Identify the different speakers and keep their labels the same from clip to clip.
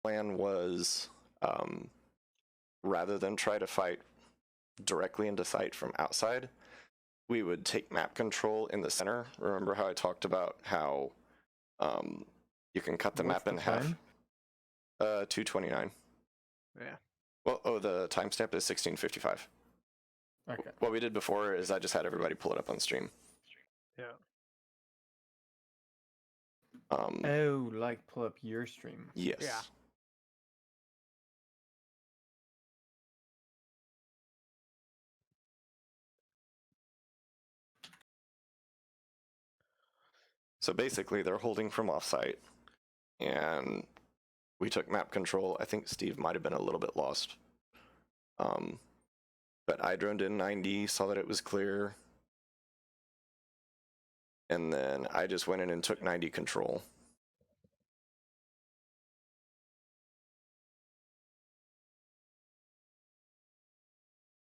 Speaker 1: plan was, rather than try to fight directly into sight from outside, we would take map control in the center. Remember how I talked about how you can cut the
Speaker 2: What's
Speaker 1: map in
Speaker 2: the
Speaker 1: half?
Speaker 2: time?
Speaker 1: 229.
Speaker 3: Yeah.
Speaker 1: Well, oh, the timestamp is 1655.
Speaker 2: Okay.
Speaker 1: What we did before is I just had everybody pull it up on stream.
Speaker 3: Yeah.
Speaker 2: Oh, like pull up your stream.
Speaker 1: Yes.
Speaker 3: Yeah.
Speaker 1: So basically, they're holding from offsite, and we took map control. I think Steve might have been a little bit lost. But I droned in 90, saw that it was clear, and then I just went in and took 90 control.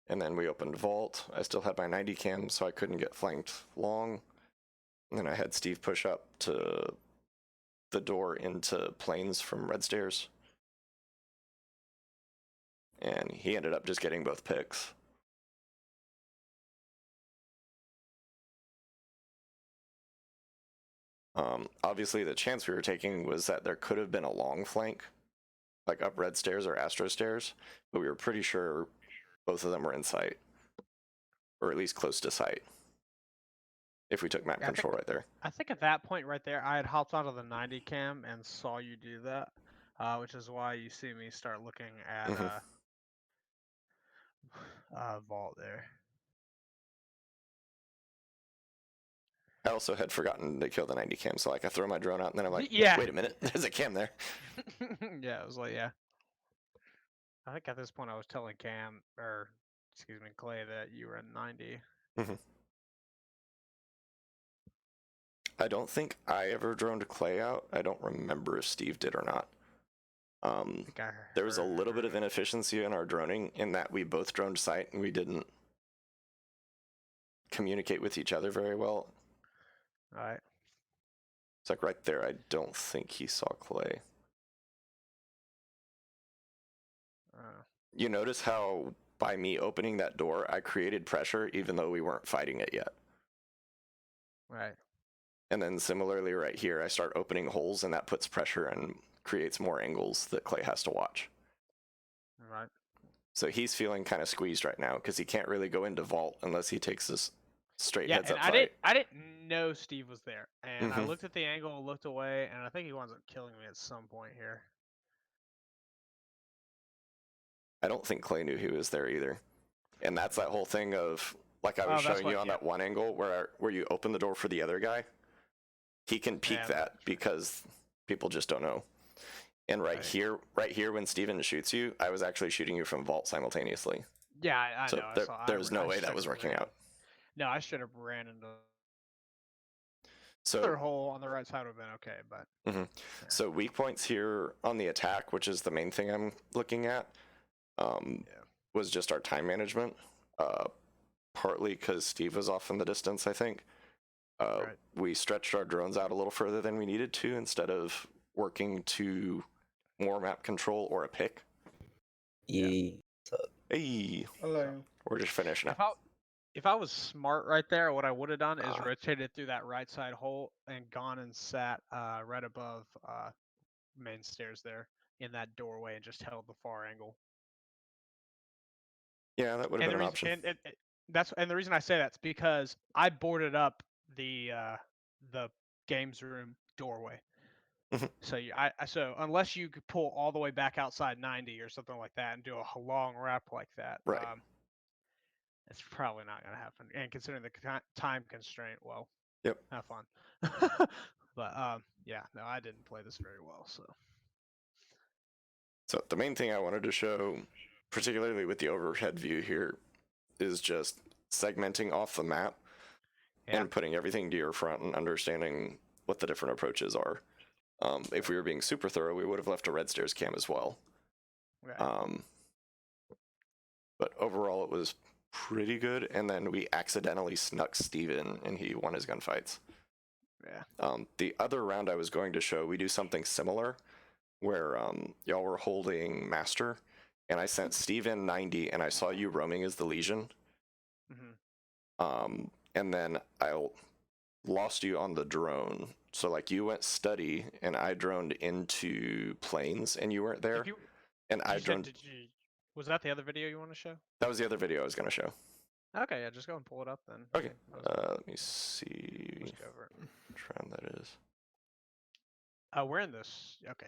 Speaker 1: And then we opened vault. I still had my 90 cam, so I couldn't get flanked long. And then I had Steve push up to the door into planes from red stairs. And he ended up just getting both picks. Obviously, the chance we were taking was that there could have been a long flank, like up red stairs or astro stairs, but we were pretty sure both of them were in sight, or at least close to sight, if we took map control right there.
Speaker 3: I think at that point right there, I had hopped onto the 90 cam and saw you do that, which is why you see me start looking at vault there.
Speaker 1: I also had forgotten to kill the 90 cam, so like I throw my drone out and then I'm like,
Speaker 3: Yeah.
Speaker 1: wait a minute, there's a cam there.
Speaker 3: Yeah, it was like, yeah. I think at this point I was telling Cam, or excuse me, Clay, that you were at 90.
Speaker 1: I don't think I ever droned Clay out. I don't remember if Steve did or not. There was a little bit of inefficiency in our droning in that we both droned sight and we didn't communicate with each other very well.
Speaker 3: All right.
Speaker 1: It's like right there, I don't think he saw Clay. You notice how by me opening that door, I created pressure even though we weren't fighting it yet.
Speaker 3: Right.
Speaker 1: And then similarly right here, I start opening holes and that puts pressure and creates more angles that Clay has to watch.
Speaker 3: Right.
Speaker 1: So he's feeling kind of squeezed right now because he can't really go into vault unless he takes this straight heads up fight.
Speaker 3: I didn't know Steve was there, and I looked at the angle, looked away, and I think he winds up killing me at some point here.
Speaker 1: I don't think Clay knew he was there either. And that's that whole thing of, like I was showing you on that one angle where you open the door for the other guy. He can peek that because people just don't know. And right here, when Steven shoots you, I was actually shooting you from vault simultaneously.
Speaker 3: Yeah, I
Speaker 1: so
Speaker 3: know.
Speaker 1: There's no way that was working out.
Speaker 3: No, I should have ran into
Speaker 1: so
Speaker 3: other hole on the right side would have been okay, but.
Speaker 1: Yeah. So weak points here on the attack, which is the main thing I'm looking at, was just our time management. Partly because Steve was off in the distance, I think. We stretched our drones out a little further than we needed to instead of working to more map control or a pick.
Speaker 4: Hey.
Speaker 2: Hello.
Speaker 1: We're just finishing up.
Speaker 3: If I was smart right there, what I would have done is rotated through that right side hole and gone and sat right above main stairs there in that doorway and just held the far angle.
Speaker 1: Yeah, that would have been an option.
Speaker 3: And the reason I say that's because I boarded up the games room doorway. So so unless you could pull all the way back outside 90 or something like that and do a long wrap like that,
Speaker 1: right.
Speaker 3: It's probably not going to happen. And considering the time constraint, well,
Speaker 1: yep,
Speaker 3: have fun. But yeah, no, I didn't play this very well.
Speaker 1: So the main thing I wanted to show, particularly with the overhead view here, is just segmenting off the map and putting everything to your front and understanding what the different approaches are. If we were being super thorough, we would have left a red stairs cam as well. Right. But overall, it was pretty good. And then we accidentally snuck Steven and he won his gunfights. Yeah. The other round I was going to show, we do something similar, where y'all were holding Master, and I sent Steve in 90, and I saw you roaming as the Legion. And then I lost you on the drone. So like you went study, and I droned into planes, and you weren't there. And I droned.
Speaker 3: Was that the other video you want to show?
Speaker 1: That was the other video I was gonna show.
Speaker 3: Okay, yeah, just go and pull it up then.
Speaker 1: Okay. Let me see.
Speaker 3: Let's go over it.
Speaker 1: Which round that is.
Speaker 3: We're in this. Okay.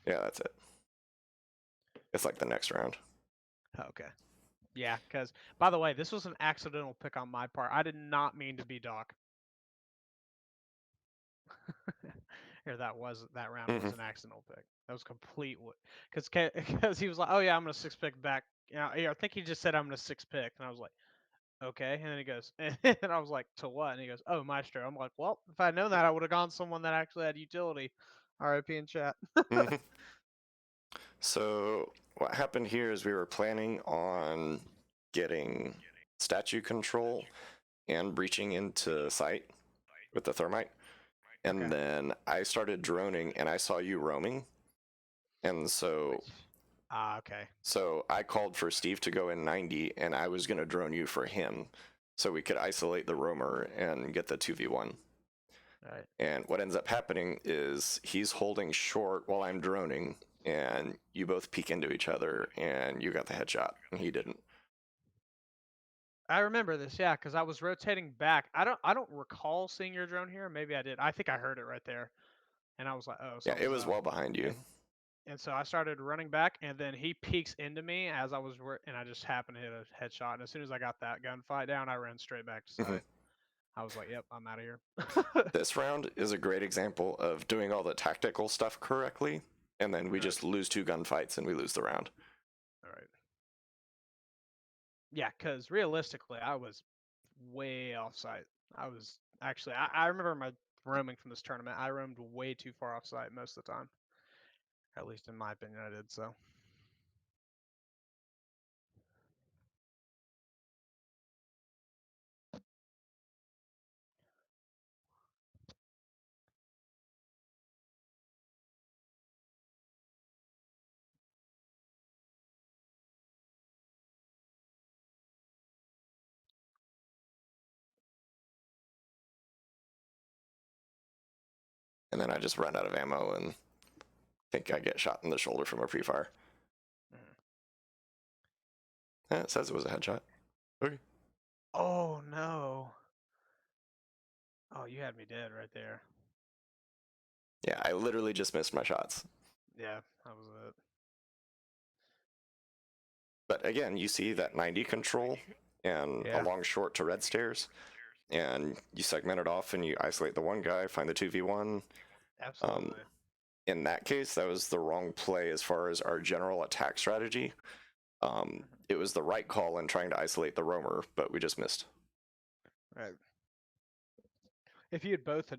Speaker 1: Yeah, that's it. It's like the next round.
Speaker 3: Okay. Yeah, because, by the way, this was an accidental pick on my part. I did not mean to be Doc. Or that round was an accidental pick. That was complete. Because he was like, oh, yeah, I'm going to 6-pick back. I think he just said I'm going to 6-pick. And I was like, okay. And then he goes, and I was like, to what? And he goes, oh, Maestro. I'm like, well, if I'd known that, I would have gone someone that actually had utility. RIP in chat.
Speaker 1: So what happened here is we were planning on getting statue control and breaching into sight with the thermite. And then I started droning and I saw you roaming. And so
Speaker 3: okay.
Speaker 1: So I called for Steve to go in 90 and I was going to drone you for him so we could isolate the roamer and get the 2v1.
Speaker 3: Right.
Speaker 1: And what ends up happening is he's holding short while I'm droning, and you both peek into each other, and you got the headshot, and he didn't.
Speaker 3: I remember this, yeah, because I was rotating back. I don't recall seeing your drone here. Maybe I did. I think I heard it right there, and I was like, oh.
Speaker 1: Yeah, it was well behind you.
Speaker 3: And so I started running back, and then he peeks into me as I was, and I just happened to hit a headshot. And as soon as I got that gunfight down, I ran straight back to sight. I was like, yep, I'm out of here.
Speaker 1: This round is a great example of doing all the tactical stuff correctly, and then we just lose 2 gunfights and we lose the round.
Speaker 3: All right. Yeah, because realistically, I was way off site. I was actually, I remember my roaming from this tournament. I roamed way too far off site most of the time. At least in my opinion, I did so.
Speaker 1: And then I just run out of ammo and think I get shot in the shoulder from a pre-fire. Yeah, it says it was a headshot. Okay.
Speaker 3: Oh, no. Oh, you had me dead right there.
Speaker 1: Yeah, I literally just missed my shots.
Speaker 3: Yeah, that was it.
Speaker 1: But again, you see that 90 control and a long short to red stairs, and you segment it off and you isolate the one guy, find the 2v1.
Speaker 3: Absolutely.
Speaker 1: In that case, that was the wrong play as far as our general attack strategy. It was the right call in trying to isolate the roamer, but we just missed.
Speaker 3: Right. If you had both had